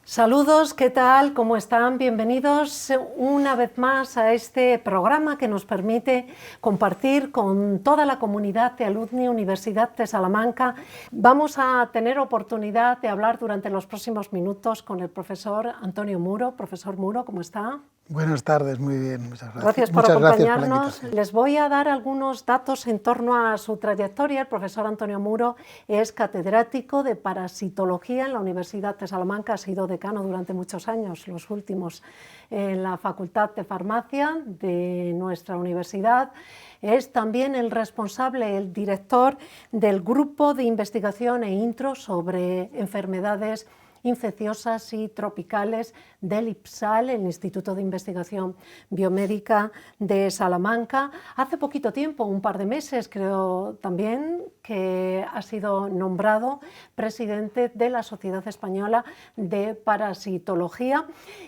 Saludos, ¿qué tal? ¿Cómo están? Bienvenidos una vez más a este programa que nos permite compartir con toda la comunidad de Alumni Universidad de Salamanca. Vamos a tener oportunidad de hablar durante los próximos minutos con el profesor Antonio Muro. Profesor Muro, ¿cómo está? Buenas tardes, muy bien, muchas gracias. Gracias por Muchas gracias por la acompañarnos. invitación. Les voy a dar algunos datos en torno a su trayectoria. El profesor Antonio Muro es catedrático de parasitología en la Universidad de Salamanca, ha sido decano durante muchos años, los últimos en la Facultad de Farmacia de nuestra universidad. Es también el responsable, el director del Grupo de Investigación e Intro sobre Enfermedades infecciosas y tropicales del IPSAL, el Instituto de Investigación Biomédica de Salamanca. Hace poquito tiempo, un par de meses creo también, que ha sido nombrado presidente de la Sociedad Española de Parasitología.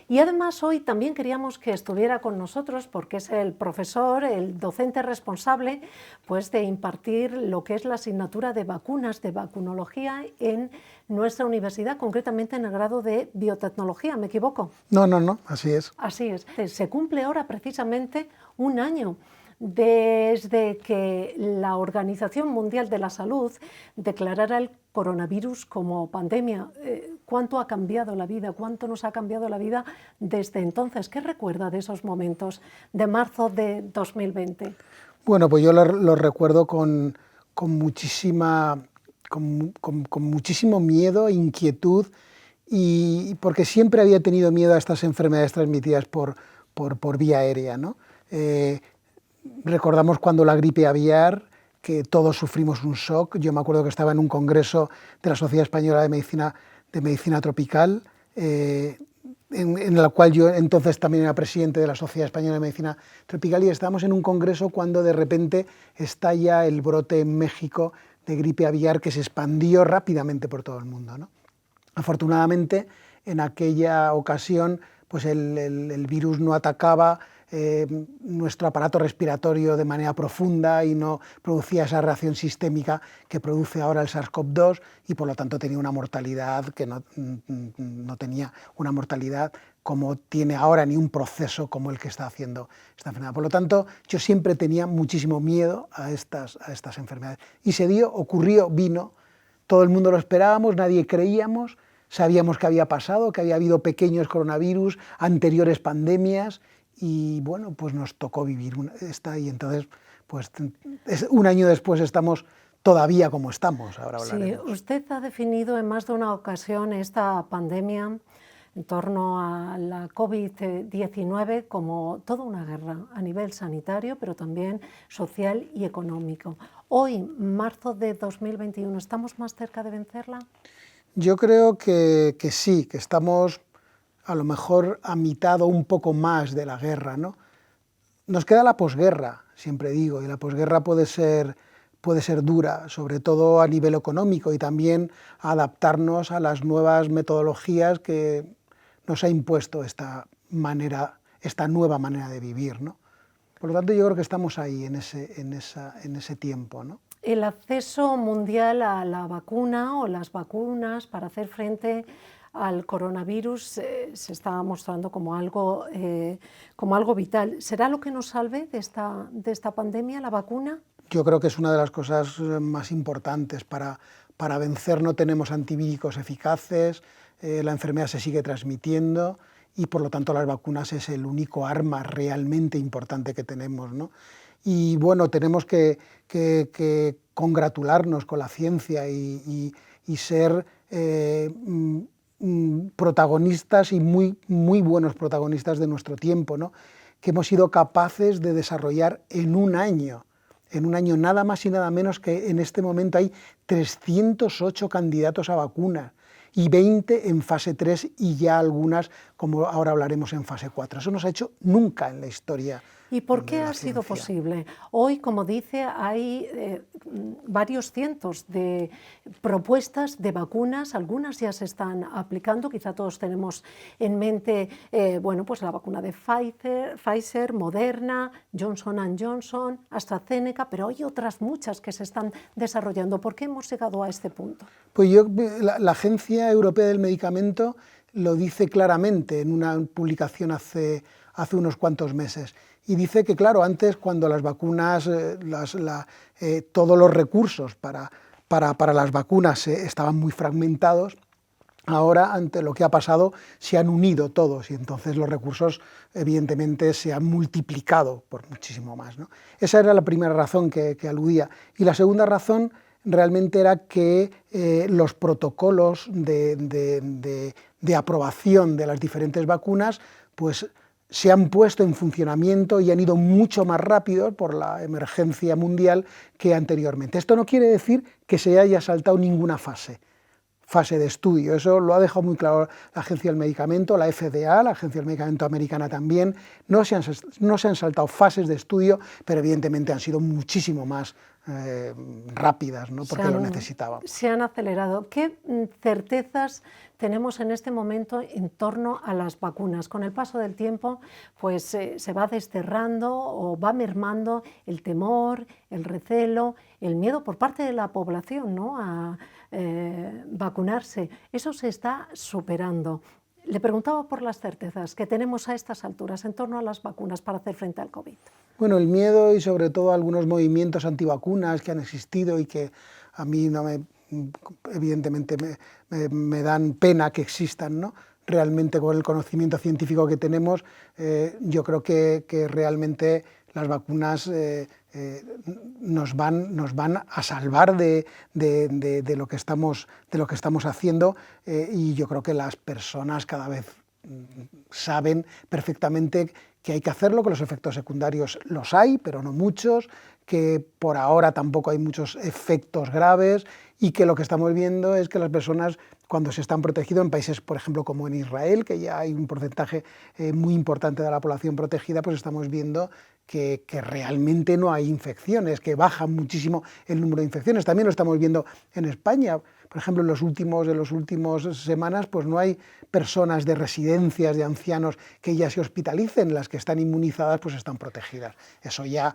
Y además hoy también queríamos que estuviera con nosotros porque es el profesor, el docente responsable pues, de impartir lo que es la asignatura de vacunas, de vacunología en nuestra universidad, concretamente en el grado de biotecnología. ¿Me equivoco? No, así es. Así es. Se cumple ahora precisamente un año desde que la Organización Mundial de la Salud declarara el coronavirus como pandemia. ¿Cuánto ha cambiado la vida? ¿Cuánto nos ha cambiado la vida desde entonces? ¿Qué recuerda de esos momentos de marzo de 2020? Bueno, pues yo lo recuerdo con muchísimo miedo, inquietud, y porque siempre había tenido miedo a estas enfermedades transmitidas por vía aérea, ¿no? Recordamos cuando la gripe aviar, que todos sufrimos un shock. Yo me acuerdo que estaba en un congreso de la Sociedad Española de Medicina Tropical, en el cual yo entonces también era presidente de la Sociedad Española de Medicina Tropical, y estábamos en un congreso cuando de repente estalla el brote en México de gripe aviar que se expandió rápidamente por todo el mundo, ¿no? Afortunadamente, en aquella ocasión, pues el virus no atacaba nuestro aparato respiratorio de manera profunda y no producía esa reacción sistémica que produce ahora el SARS-CoV-2, y por lo tanto tenía una mortalidad que no tenía una mortalidad como tiene ahora, ni un proceso como el que está haciendo esta enfermedad. Por lo tanto, yo siempre tenía muchísimo miedo a estas enfermedades. Y se dio, ocurrió, vino, todo el mundo lo esperábamos, nadie creíamos, sabíamos que había pasado, que había habido pequeños coronavirus, anteriores pandemias, y bueno, pues nos tocó vivir esta, y entonces, pues un año después estamos todavía como estamos. Ahora hablaremos. Sí, usted ha definido en más de una ocasión esta pandemia en torno a la COVID-19 como toda una guerra a nivel sanitario, pero también social y económico. Hoy, marzo de 2021, ¿estamos más cerca de vencerla? Yo creo que sí, que estamos a lo mejor a mitad o un poco más de la guerra, ¿no? Nos queda la posguerra, siempre digo, y la posguerra puede ser dura, sobre todo a nivel económico, y también adaptarnos a las nuevas metodologías que nos ha impuesto esta nueva manera de vivir, ¿no? Por lo tanto, yo creo que estamos ahí, en ese tiempo, ¿no? El acceso mundial a la vacuna o las vacunas para hacer frente al coronavirus se está mostrando como algo vital. ¿Será lo que nos salve de esta pandemia, la vacuna? Yo creo que es una de las cosas más importantes para vencer. No tenemos antivírico eficaces, la enfermedad se sigue transmitiendo, y por lo tanto las vacunas es el único arma realmente importante que tenemos, ¿no? Y bueno, tenemos que congratularnos con la ciencia y ser protagonistas, y muy buenos protagonistas de nuestro tiempo, ¿no? Que hemos sido capaces de desarrollar en un año nada más y nada menos que en este momento hay 308 candidatos a vacunas y 20 en fase 3 y ya algunas, como ahora hablaremos, en fase 4. Eso no se ha hecho nunca en la historia. ¿Y por qué ha sido posible? Hoy, como dice, hay varios cientos de propuestas de vacunas, algunas ya se están aplicando, quizá todos tenemos en mente bueno, pues la vacuna de Pfizer, Moderna, Johnson & Johnson, AstraZeneca, pero hay otras muchas que se están desarrollando. ¿Por qué hemos llegado a este punto? Pues la Agencia Europea del Medicamento lo dice claramente en una publicación hace unos cuantos meses. Y dice que, claro, antes cuando las vacunas, todos los recursos para las vacunas estaban muy fragmentados, ahora, ante lo que ha pasado, se han unido todos y entonces los recursos, evidentemente, se han multiplicado por muchísimo más, ¿no? Esa era la primera razón que aludía. Y la segunda razón realmente era que los protocolos de aprobación de las diferentes vacunas pues, se han puesto en funcionamiento y han ido mucho más rápido por la emergencia mundial que anteriormente. Esto no quiere decir que se haya saltado ninguna fase de estudio. Eso lo ha dejado muy claro la Agencia del Medicamento, la FDA, la Agencia del Medicamento americana también. No se han saltado fases de estudio, pero evidentemente han sido muchísimo más rápidas, ¿no? Porque lo necesitaban. Se han acelerado. ¿Qué certezas tenemos en este momento en torno a las vacunas? Con el paso del tiempo, pues se va desterrando o va mermando el temor, el recelo, el miedo por parte de la población, ¿no?, a vacunarse. Eso se está superando. Le preguntaba por las certezas que tenemos a estas alturas en torno a las vacunas para hacer frente al COVID. Bueno, el miedo y sobre todo algunos movimientos antivacunas que han existido y que a mí evidentemente me dan pena que existan, ¿no? Realmente con el conocimiento científico que tenemos, yo creo que realmente las vacunas nos van a salvar de lo que estamos haciendo, y yo creo que las personas cada vez saben perfectamente que hay que hacerlo, que los efectos secundarios los hay, pero no muchos, que por ahora tampoco hay muchos efectos graves y que lo que estamos viendo es que las personas, cuando se están protegidos en países, por ejemplo, como en Israel, que ya hay un porcentaje muy importante de la población protegida, pues estamos viendo que realmente no hay infecciones, que baja muchísimo el número de infecciones. También lo estamos viendo en España. Por ejemplo, en las últimas semanas pues no hay personas de residencias de ancianos que ya se hospitalicen, las que están inmunizadas pues están protegidas. Eso ya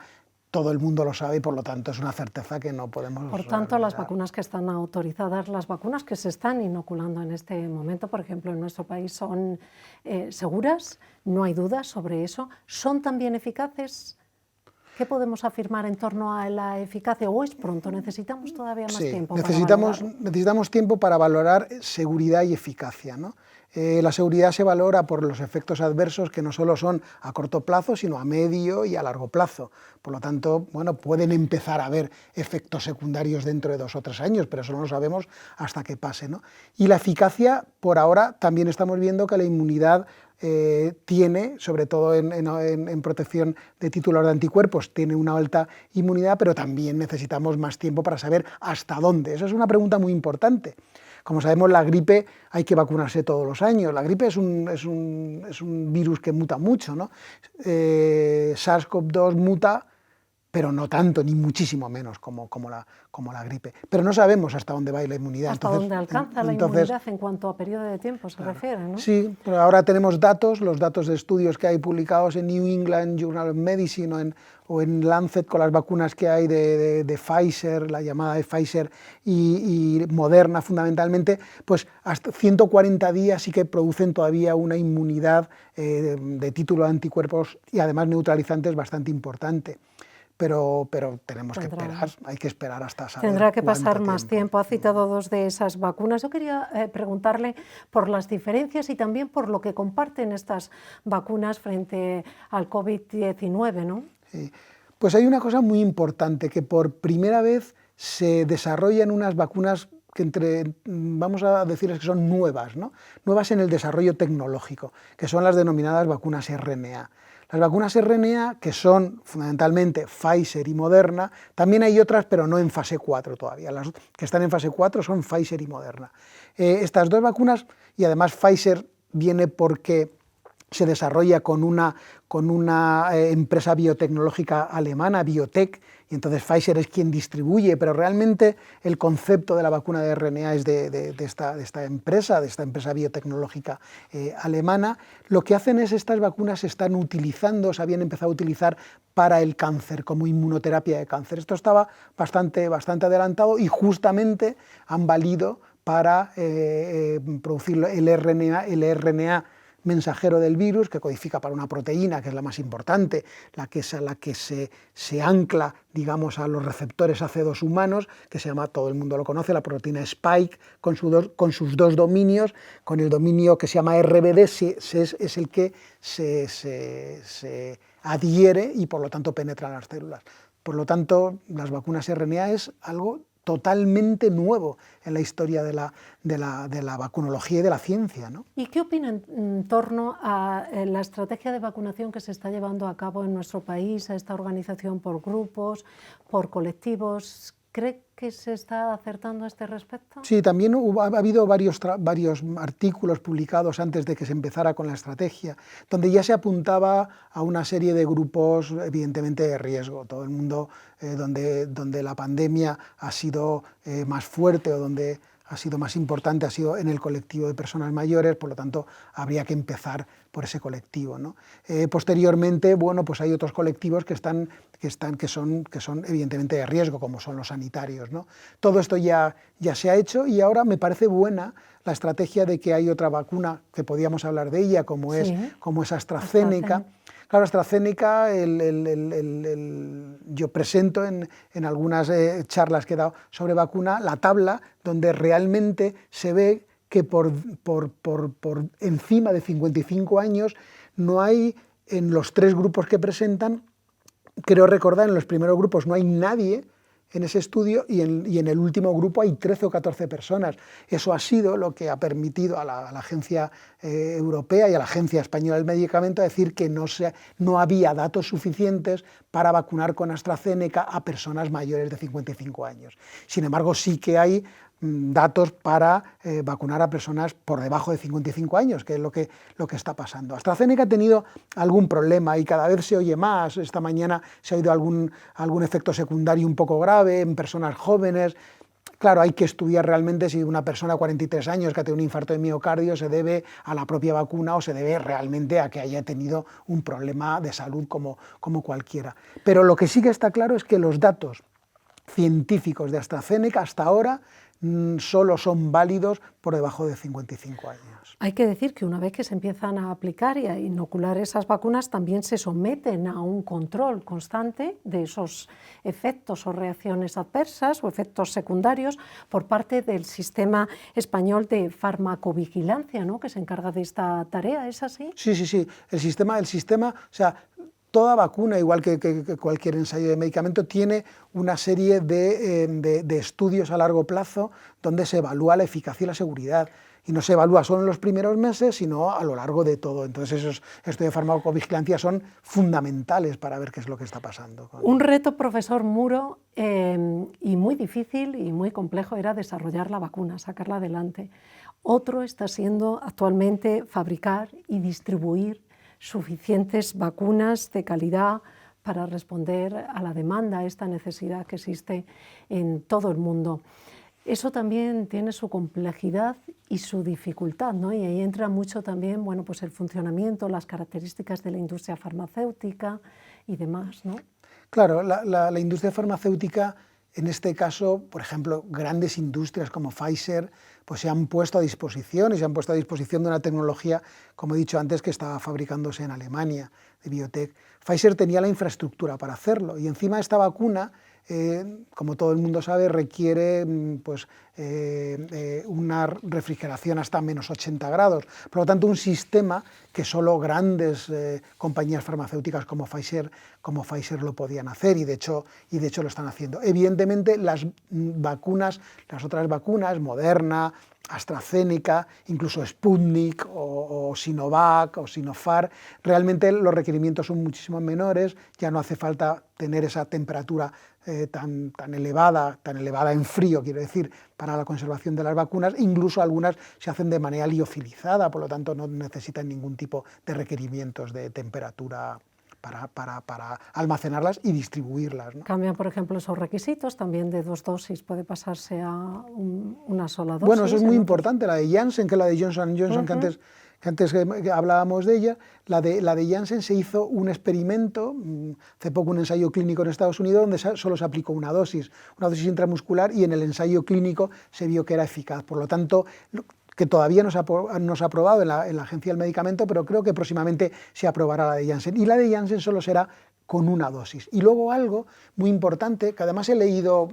todo el mundo lo sabe y por lo tanto es una certeza que no podemos... Por tanto, las vacunas que están autorizadas, las vacunas que se están inoculando en este momento, por ejemplo, en nuestro país, son seguras, no hay dudas sobre eso, son también eficaces. ¿Qué podemos afirmar en torno a la eficacia? ¿O es pronto? ¿Necesitamos todavía más tiempo? Necesitamos tiempo para valorar seguridad y eficacia, ¿no? La seguridad se valora por los efectos adversos que no solo son a corto plazo, sino a medio y a largo plazo. Por lo tanto, bueno, pueden empezar a haber efectos secundarios dentro de 2 o 3 años, pero eso no lo sabemos hasta que pase, ¿no? Y la eficacia, por ahora, también estamos viendo que la inmunidad tiene, sobre todo en protección de títulos de anticuerpos, tiene una alta inmunidad, pero también necesitamos más tiempo para saber hasta dónde. Esa es una pregunta muy importante. Como sabemos, la gripe hay que vacunarse todos los años. La gripe es un virus que muta mucho, ¿no? SARS-CoV-2 muta, pero no tanto, ni muchísimo menos como la gripe. Pero no sabemos hasta dónde va la inmunidad. Hasta dónde alcanza la inmunidad en cuanto a periodo de tiempo se refiere, ¿no? Sí, pero ahora tenemos los datos de estudios que hay publicados en New England Journal of Medicine o en Lancet con las vacunas que hay de Pfizer, la llamada de Pfizer y Moderna fundamentalmente, pues hasta 140 días sí que producen todavía una inmunidad de título de anticuerpos y además neutralizantes bastante importante. Pero tenemos que esperar, hay que esperar hasta saber. Tendrá que pasar más tiempo. Ha citado 2 de esas vacunas. Yo quería preguntarle por las diferencias y también por lo que comparten estas vacunas frente al COVID-19, ¿no? Sí. Pues hay una cosa muy importante, que por primera vez se desarrollan unas vacunas que vamos a decirles que son nuevas, ¿no? Nuevas en el desarrollo tecnológico, que son las denominadas vacunas RNA. Las vacunas RNA, que son fundamentalmente Pfizer y Moderna, también hay otras, pero no en fase 4 todavía. Las que están en fase 4 son Pfizer y Moderna. Estas 2 vacunas, y además Pfizer viene porque se desarrolla con una empresa biotecnológica alemana, BioNTech, y entonces Pfizer es quien distribuye, pero realmente el concepto de la vacuna de RNA es de esta empresa biotecnológica alemana. Lo que hacen es estas vacunas se están utilizando, se habían empezado a utilizar para el cáncer, como inmunoterapia de cáncer. Esto estaba bastante adelantado y justamente han valido para producir el RNA mensajero del virus, que codifica para una proteína, que es la más importante, la que se ancla, digamos, a los receptores AC2 humanos, que se llama, todo el mundo lo conoce, la proteína Spike, con sus dos dominios, con el dominio que se llama RBD, es el que se adhiere y por lo tanto penetra en las células. Por lo tanto, las vacunas RNA es algo totalmente nuevo en la historia de la vacunología y de la ciencia, ¿no? ¿Y qué opina en torno a la estrategia de vacunación que se está llevando a cabo en nuestro país, a esta organización por grupos, por colectivos? ¿Cree que se está acertando a este respecto? Sí, también ha habido varios artículos publicados antes de que se empezara con la estrategia, donde ya se apuntaba a una serie de grupos evidentemente de riesgo. Todo el mundo donde la pandemia ha sido más fuerte o donde ha sido más importante ha sido en el colectivo de personas mayores, por lo tanto habría que empezar por ese colectivo, ¿no? Posteriormente, bueno, pues hay otros colectivos que son evidentemente de riesgo, como son los sanitarios, ¿no? Todo esto ya se ha hecho y ahora me parece buena la estrategia de que hay otra vacuna, que podíamos hablar de ella, como es AstraZeneca. Claro, AstraZeneca, yo presento en algunas charlas que he dado sobre vacuna la tabla donde realmente se ve que por encima de 55 años no hay, en los 3 grupos que presentan, creo recordar, en los primeros grupos no hay nadie en ese estudio y en el último grupo hay 13 o 14 personas. Eso ha sido lo que ha permitido a la Agencia Europea y a la Agencia Española del Medicamento decir que no había datos suficientes para vacunar con AstraZeneca a personas mayores de 55 años. Sin embargo, sí que hay datos para vacunar a personas por debajo de 55 años, que es lo que está pasando. AstraZeneca ha tenido algún problema y cada vez se oye más. Esta mañana se ha oído algún efecto secundario un poco grave en personas jóvenes. Claro, hay que estudiar realmente si una persona de 43 años que ha tenido un infarto de miocardio se debe a la propia vacuna o se debe realmente a que haya tenido un problema de salud como cualquiera. Pero lo que sí que está claro es que los datos científicos de AstraZeneca hasta ahora solo son válidos por debajo de 55 años. Hay que decir que una vez que se empiezan a aplicar y a inocular esas vacunas, también se someten a un control constante de esos efectos o reacciones adversas o efectos secundarios por parte del Sistema Español de Farmacovigilancia, ¿no?, que se encarga de esta tarea. ¿Es así? Sí. El sistema, o sea, toda vacuna, igual que cualquier ensayo de medicamento, tiene una serie de estudios a largo plazo donde se evalúa la eficacia y la seguridad. Y no se evalúa solo en los primeros meses, sino a lo largo de todo. Entonces esos estudios de farmacovigilancia son fundamentales para ver qué es lo que está pasando. Un reto, profesor Muro, y muy difícil y muy complejo era desarrollar la vacuna, sacarla adelante. Otro está siendo actualmente fabricar y distribuir suficientes vacunas de calidad para responder a la demanda, a esta necesidad que existe en todo el mundo. Eso también tiene su complejidad y su dificultad, ¿no? Y ahí entra mucho también, bueno, pues el funcionamiento, las características de la industria farmacéutica y demás, ¿no? Claro, la industria farmacéutica, en este caso, por ejemplo, grandes industrias como Pfizer, pues se han puesto a disposición de una tecnología, como he dicho antes, que estaba fabricándose en Alemania, de biotech. Pfizer tenía la infraestructura para hacerlo y encima esta vacuna, como todo el mundo sabe, requiere una refrigeración hasta menos 80 grados. Por lo tanto, un sistema que solo grandes compañías farmacéuticas como Pfizer lo podían hacer y de hecho lo están haciendo. Evidentemente, las otras vacunas, Moderna, AstraZeneca, incluso Sputnik o Sinovac o Sinopharm, realmente los requerimientos son muchísimo menores, ya no hace falta tener esa temperatura tan elevada en frío, quiero decir, para la conservación de las vacunas. Incluso algunas se hacen de manera liofilizada, por lo tanto no necesitan ningún tipo de requerimientos de temperatura para almacenarlas y distribuirlas, ¿no? Cambian, por ejemplo, esos requisitos, también de 2 dosis puede pasarse a una sola dosis. Bueno, eso es muy importante, la de Janssen, que la de Johnson & Johnson, que antes que hablábamos de ella, la de Janssen se hizo un experimento, hace poco un ensayo clínico en Estados Unidos, donde solo se aplicó una dosis intramuscular, y en el ensayo clínico se vio que era eficaz. Por lo tanto, que todavía no se ha aprobado en la Agencia del Medicamento, pero creo que próximamente se aprobará la de Janssen. Y la de Janssen solo será con una dosis. Y luego algo muy importante, que además he leído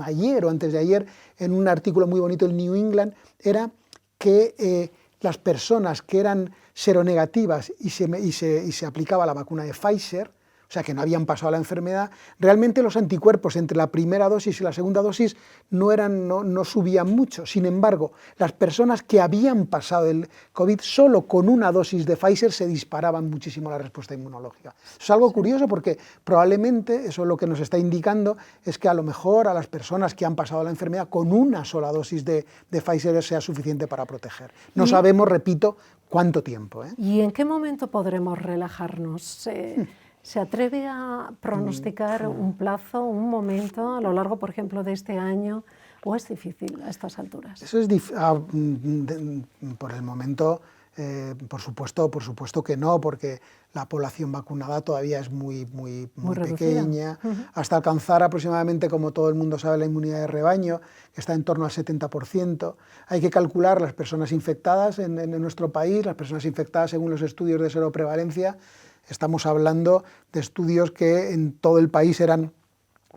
ayer o antes de ayer en un artículo muy bonito del New England, era que las personas que eran seronegativas y se aplicaba la vacuna de Pfizer, o sea, que no habían pasado la enfermedad, realmente los anticuerpos entre la primera dosis y la segunda dosis no subían mucho. Sin embargo, las personas que habían pasado el COVID solo con una dosis de Pfizer se disparaban muchísimo la respuesta inmunológica. Es algo curioso porque probablemente eso lo que nos está indicando es que a lo mejor a las personas que han pasado la enfermedad con una sola dosis de Pfizer sea suficiente para proteger. No sabemos, repito, cuánto tiempo. ¿Y en qué momento podremos relajarnos? ¿Se atreve a pronosticar un plazo, un momento a lo largo, por ejemplo, de este año? ¿O es difícil a estas alturas? Eso es por el momento, por supuesto que no, porque la población vacunada todavía es muy pequeña, hasta alcanzar aproximadamente, como todo el mundo sabe, la inmunidad de rebaño, que está en torno al 70%. Hay que calcular las personas infectadas en nuestro país, las personas infectadas según los estudios de seroprevalencia. Estamos hablando de estudios que en todo el país eran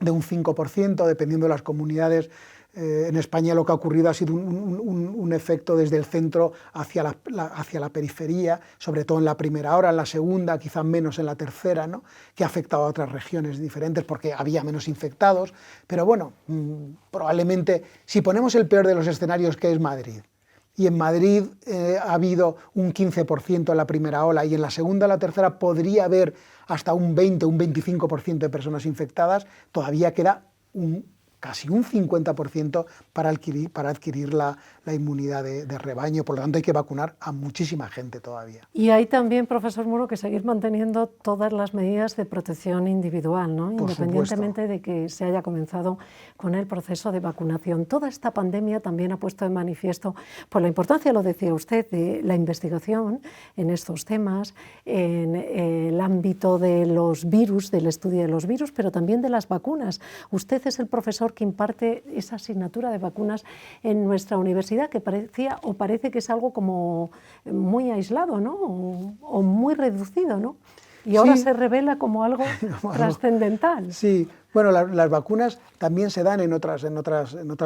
de un 5%, dependiendo de las comunidades. En España lo que ha ocurrido ha sido un efecto desde el centro hacia la periferia, sobre todo en la primera hora, en la segunda, quizás menos en la tercera, ¿no?, que ha afectado a otras regiones diferentes porque había menos infectados. Pero bueno, probablemente, si ponemos el peor de los escenarios, que es Madrid, y en Madrid ha habido un 15% en la primera ola, y en la segunda o la tercera podría haber hasta un 20 o un 25% de personas infectadas, todavía queda casi un 50% para adquirir la inmunidad de rebaño. Por lo tanto, hay que vacunar a muchísima gente todavía. Y hay también, profesor Muro, que seguir manteniendo todas las medidas de protección individual, ¿no?, independientemente de que se haya comenzado con el proceso de vacunación. Toda esta pandemia también ha puesto en manifiesto la importancia, lo decía usted, de la investigación en estos temas, en el ámbito de los virus, del estudio de los virus, pero también de las vacunas. Usted es el profesor que imparte esa asignatura de vacunas en nuestra universidad, que parece que es algo como muy aislado, ¿no?, o muy reducido, ¿no? Y ahora se revela como algo trascendental. Sí, bueno, las vacunas también se dan en otras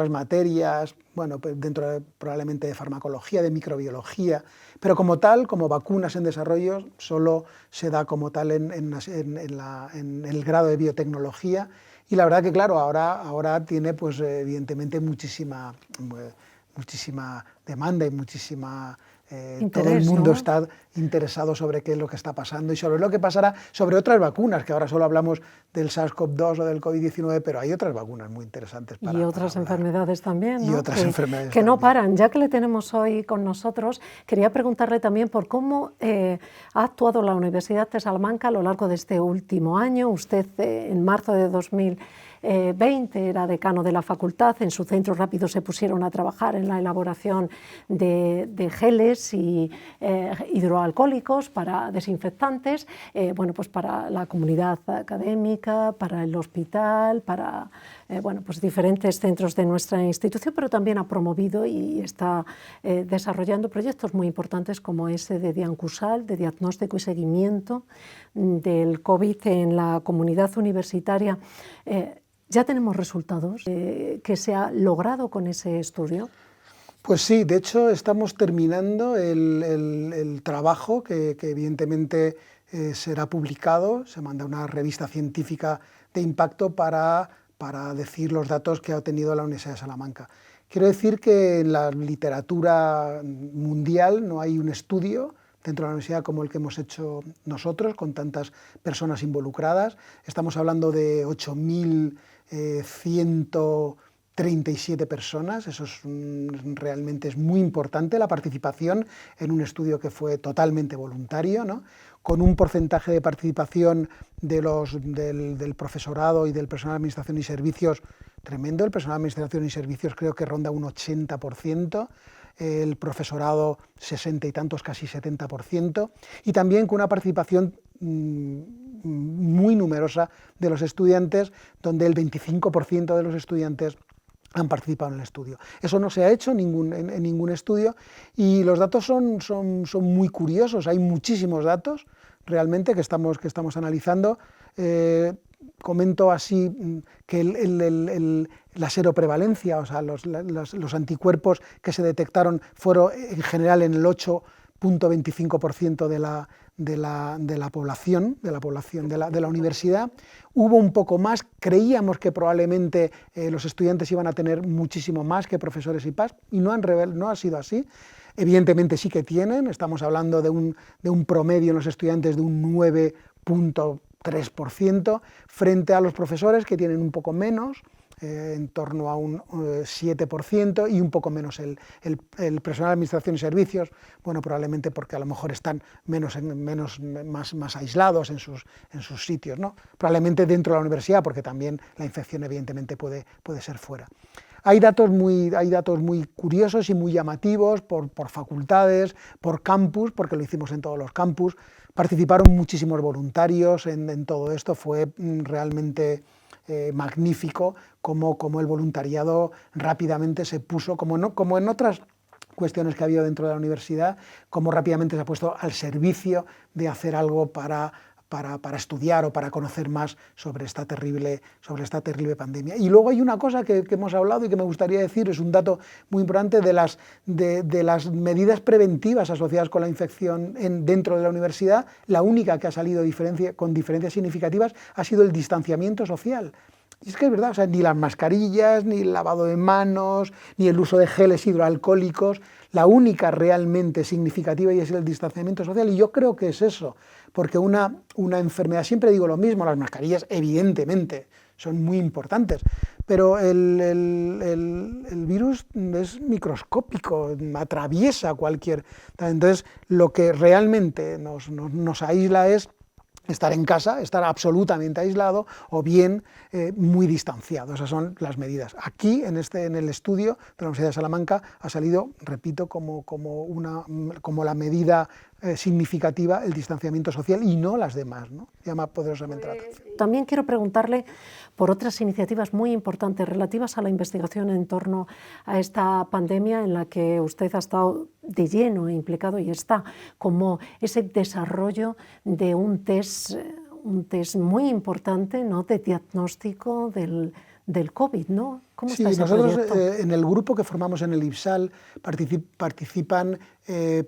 materias, bueno, dentro probablemente de farmacología, de microbiología, pero como tal, como vacunas en desarrollo, solo se da como tal en el grado de biotecnología. Y la verdad que, claro, ahora tiene, pues, evidentemente muchísima demanda y muchísima... todo el mundo, ¿no?, está interesado sobre qué es lo que está pasando y sobre lo que pasará, sobre otras vacunas, que ahora solo hablamos del SARS-CoV-2 o del COVID-19, pero hay otras vacunas muy interesantes para y otras enfermedades también, ¿no?, y otras enfermedades que no también paran. Ya que le tenemos hoy con nosotros, quería preguntarle también por cómo ha actuado la Universidad de Salamanca a lo largo de este último año. Usted en marzo de 2020 era decano de la facultad. En su centro rápido se pusieron a trabajar en la elaboración de geles y hidroalcohólicos para desinfectantes, bueno, pues para la comunidad académica, para el hospital, para bueno, pues diferentes centros de nuestra institución, pero también ha promovido y está desarrollando proyectos muy importantes como ese de Diancursal, de diagnóstico y seguimiento del COVID en la comunidad universitaria. ¿Ya tenemos resultados que se ha logrado con ese estudio? Pues sí, de hecho estamos terminando el trabajo que evidentemente será publicado, se manda a una revista científica de impacto para decir los datos que ha obtenido la Universidad de Salamanca. Quiero decir que en la literatura mundial no hay un estudio dentro de la universidad como el que hemos hecho nosotros, con tantas personas involucradas. Estamos hablando de 8.137 personas, eso realmente es muy importante, la participación en un estudio que fue totalmente voluntario, ¿no?, con un porcentaje de participación del profesorado y del personal de administración y servicios tremendo. El personal de administración y servicios creo que ronda un 80%, el profesorado 60 y tantos, casi 70%, y también con una participación muy numerosa de los estudiantes, donde el 25% de los estudiantes han participado en el estudio. Eso no se ha hecho en ningún estudio, y los datos son muy curiosos. Hay muchísimos datos realmente que estamos analizando. Comento así que la seroprevalencia, o sea, los anticuerpos que se detectaron fueron en general en el 8,25% de la población de la universidad. Hubo un poco más, creíamos que probablemente los estudiantes iban a tener muchísimo más que profesores y PAS, y no ha sido así. Evidentemente sí que tienen, estamos hablando de un promedio en los estudiantes de un 9,3%, frente a los profesores, que tienen un poco menos, en torno a un 7%, y un poco menos el personal de administración y servicios, bueno, probablemente porque a lo mejor están más aislados en sus sitios, ¿no? Probablemente dentro de la universidad, porque también la infección evidentemente puede ser fuera. Hay datos muy curiosos y muy llamativos por facultades, por campus, porque lo hicimos en todos los campus. Participaron muchísimos voluntarios en todo esto. Fue realmente magnífico como el voluntariado rápidamente se puso, como en otras cuestiones que ha habido dentro de la universidad, como rápidamente se ha puesto al servicio de hacer algo para estudiar o para conocer más sobre esta terrible pandemia. Y luego hay una cosa que hemos hablado y que me gustaría decir, es un dato muy importante de las medidas preventivas asociadas con la infección dentro de la universidad. La única que ha salido con diferencias significativas ha sido el distanciamiento social. Y es que es verdad, o sea, ni las mascarillas, ni el lavado de manos, ni el uso de geles hidroalcohólicos, la única realmente significativa y es el distanciamiento social, y yo creo que es eso, porque una enfermedad, siempre digo lo mismo, las mascarillas evidentemente son muy importantes, pero el virus es microscópico, atraviesa cualquier... Entonces, lo que realmente nos aísla es estar en casa, estar absolutamente aislado, o bien muy distanciado. Esas son las medidas. Aquí, en el estudio de la Universidad de Salamanca, ha salido, repito, como la medida significativa el distanciamiento social, y no las demás, ¿no? Llama poderosamente la atención. También quiero preguntarle por otras iniciativas muy importantes relativas a la investigación en torno a esta pandemia, en la que usted ha estado de lleno implicado y está, como ese desarrollo de un test muy importante, ¿no?, de diagnóstico del COVID, ¿no? ¿Cómo está ese nosotros proyecto? En el grupo que formamos en el IPSAL participan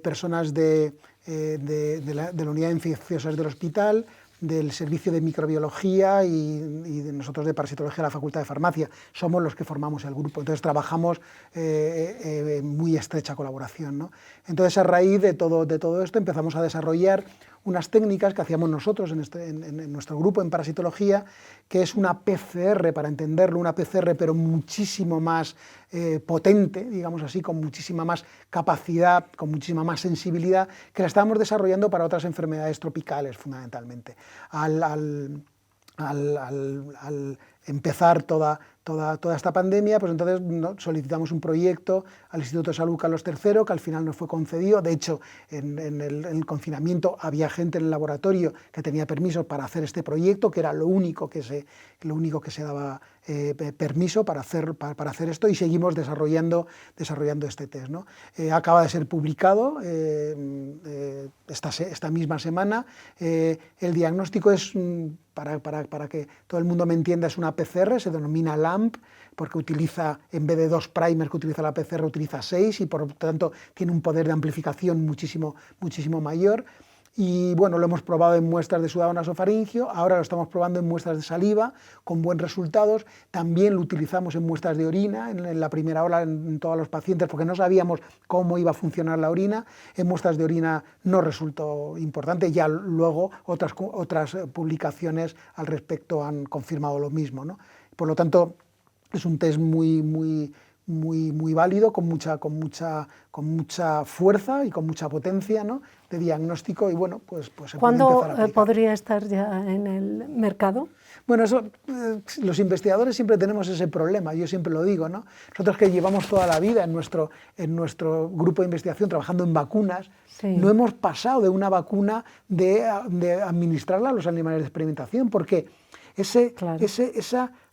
personas de la unidad de infecciosas del hospital, del servicio de microbiología y de nosotros de parasitología de la Facultad de Farmacia. Somos los que formamos el grupo, entonces trabajamos en muy estrecha colaboración, ¿no? Entonces, a raíz de todo esto empezamos a desarrollar unas técnicas que hacíamos nosotros en nuestro grupo en parasitología, que es una PCR, para entenderlo, una PCR pero muchísimo más potente, digamos así, con muchísima más capacidad, con muchísima más sensibilidad, que la estábamos desarrollando para otras enfermedades tropicales fundamentalmente. Al empezar toda esta pandemia, pues entonces solicitamos un proyecto al Instituto de Salud Carlos III, que al final nos fue concedido. De hecho, en el confinamiento había gente en el laboratorio que tenía permiso para hacer este proyecto, que era lo único que se daba permiso para hacer esto, y seguimos desarrollando este test, ¿no? Acaba de ser publicado esta misma semana. El diagnóstico es, para que todo el mundo me entienda, es una PCR, se denomina LAMP, porque utiliza, en vez de 2 primers que utiliza la PCR, utiliza 6, y por lo tanto tiene un poder de amplificación muchísimo mayor. Y bueno, lo hemos probado en muestras de sudado nasofaringio, ahora lo estamos probando en muestras de saliva, con buenos resultados. También lo utilizamos en muestras de orina, en la primera ola en todos los pacientes, porque no sabíamos cómo iba a funcionar la orina. En muestras de orina no resultó importante, ya luego otras publicaciones al respecto han confirmado lo mismo, ¿no? Por lo tanto, es un test muy muy válido, con mucha fuerza y con mucha potencia, ¿no?, de diagnóstico, y bueno, pues se puede empezar a ¿Cuándo aplicar. podría estar ya en el mercado? Bueno, eso, los investigadores siempre tenemos ese problema, yo siempre lo digo, ¿no? Nosotros que llevamos toda la vida en nuestro grupo de investigación trabajando en vacunas, sí, no hemos pasado de una vacuna de administrarla a los animales de experimentación, porque claro.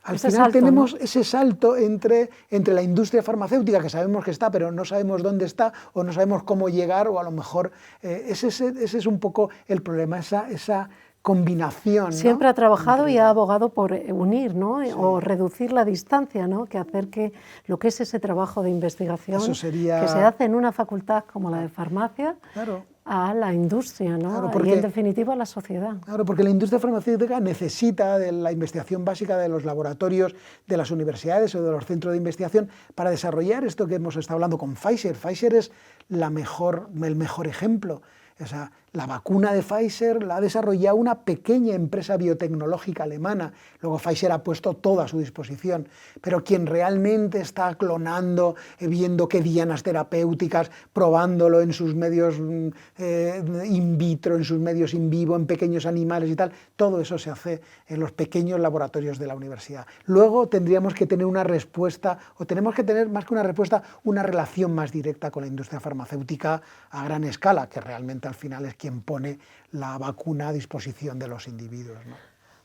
al Ese final salto, tenemos, ¿no?, ese salto entre la industria farmacéutica, que sabemos que está, pero no sabemos dónde está, o no sabemos cómo llegar, o a lo mejor ese es un poco el problema, esa combinación, ¿no?, siempre ha trabajado entre y ha abogado por unir, ¿no?, Sí. o reducir la distancia, ¿no?, que acerque lo que es ese trabajo de investigación Eso sería... que se hace en una facultad como la de farmacia, Claro. a la industria, ¿no?, Claro, y porque, en definitiva a la sociedad. Claro, porque la industria farmacéutica necesita de la investigación básica de los laboratorios, de las universidades o de los centros de investigación para desarrollar esto que hemos estado hablando con Pfizer. Pfizer es el mejor ejemplo. O sea, la vacuna de Pfizer la ha desarrollado una pequeña empresa biotecnológica alemana. Luego Pfizer ha puesto todo a su disposición. Pero quien realmente está clonando, viendo qué dianas terapéuticas, probándolo en sus medios in vitro, en sus medios in vivo, en pequeños animales y tal, todo eso se hace en los pequeños laboratorios de la universidad. Luego tendríamos que tener una respuesta, o tenemos que tener más que una respuesta, una relación más directa con la industria farmacéutica a gran escala, que realmente al final es quien pone la vacuna a disposición de los individuos, ¿no?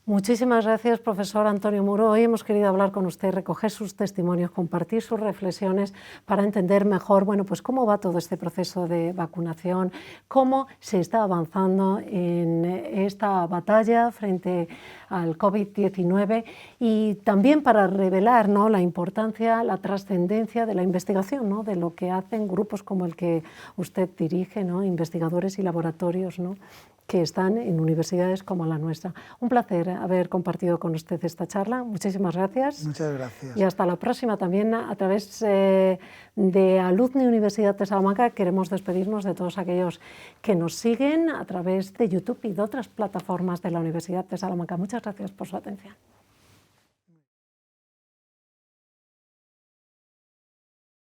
Muchísimas gracias, profesor Antonio Muro. Hoy hemos querido hablar con usted, recoger sus testimonios, compartir sus reflexiones para entender mejor, bueno, pues cómo va todo este proceso de vacunación, cómo se está avanzando en esta batalla frente al COVID-19 y también para revelar, ¿no?, la importancia, la trascendencia de la investigación, ¿no?, de lo que hacen grupos como el que usted dirige, ¿no?, investigadores y laboratorios, ¿no?, que están en universidades como la nuestra. Un placer haber compartido con usted esta charla. Muchísimas gracias. Muchas gracias. Y hasta la próxima. También a través de Alumni Universidad de Salamanca queremos despedirnos de todos aquellos que nos siguen a través de YouTube y de otras plataformas de la Universidad de Salamanca. Muchas gracias por su atención.